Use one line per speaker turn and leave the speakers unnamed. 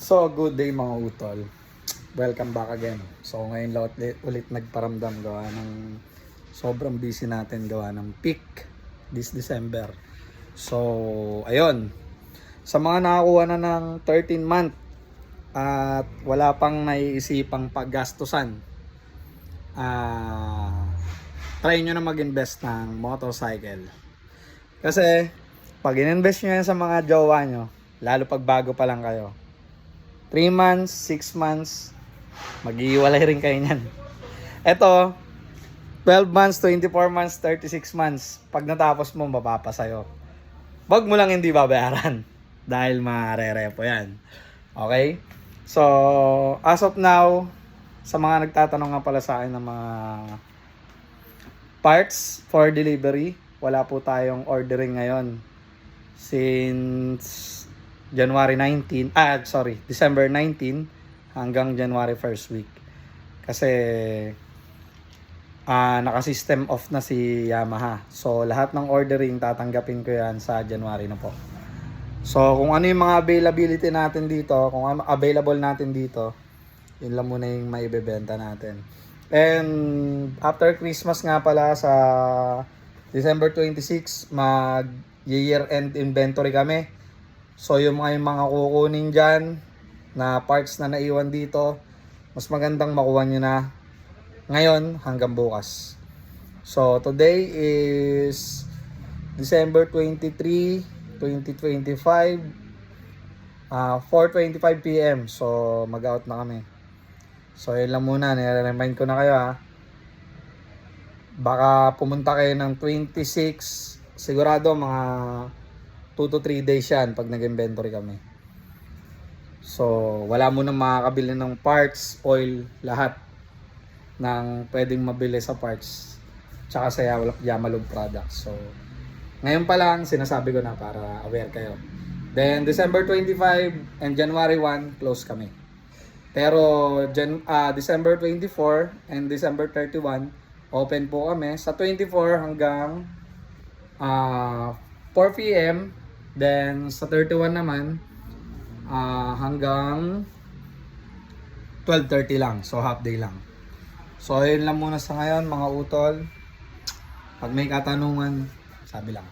So, good day mga utol. Welcome back again. So, ngayon lang ulit nagparamdam gawa ng sobrang busy natin gawa ng peak this December. So, ayun. Sa mga nakakuha na ng 13 month at wala pang naiisipang paggastusan, try nyo na mag-invest ng motorcycle. Kasi, pag in-invest nyo yan sa mga jowa nyo, lalo pag bago pa lang kayo, 3 months, 6 months, mag-iwalay rin kayo niyan. Ito, 12 months, 24 months, 36 months, pag natapos mo, mapapasayo. Wag mo lang hindi babayaran dahil marerepo yan. Okay? So, as of now, sa mga nagtatanong nga pala sa akin ng mga parts for delivery, wala po tayong ordering ngayon since December 19 hanggang January 1st week. Kasi naka-system off na si Yamaha. So lahat ng ordering tatanggapin ko yan sa January na po. So kung ano yung mga availability natin dito, kung ano available natin dito, yun lang muna yung maibebenta natin. And after Christmas nga pala sa December 26, mag-year end inventory kami. So yung mga kukunin dyan na parts na naiwan dito, mas magandang makuha nyo na ngayon hanggang bukas. So today is December 23, 2025, 4:25 PM. So mag-out na kami. So yun lang muna, nire-remind ko na kayo baka pumunta kayo ng 26, sigurado mga 2 to 3 days yan pag nag-inventory kami. So, wala mo nang makakabili ng parts, oil, lahat ng pwedeng mabili sa parts tsaka sa Yamalog products. So, ngayon pa lang, sinasabi ko na para aware kayo. Then, December 25 and January 1, close kami. Pero, December 24 and December 31, open po kami. Sa 24 hanggang 4 PM. Then, sa 31 naman, hanggang 12:30 lang. So, half day lang. So, ayun lang muna sa ngayon, mga utol. Pag may katanungan, sabi lang.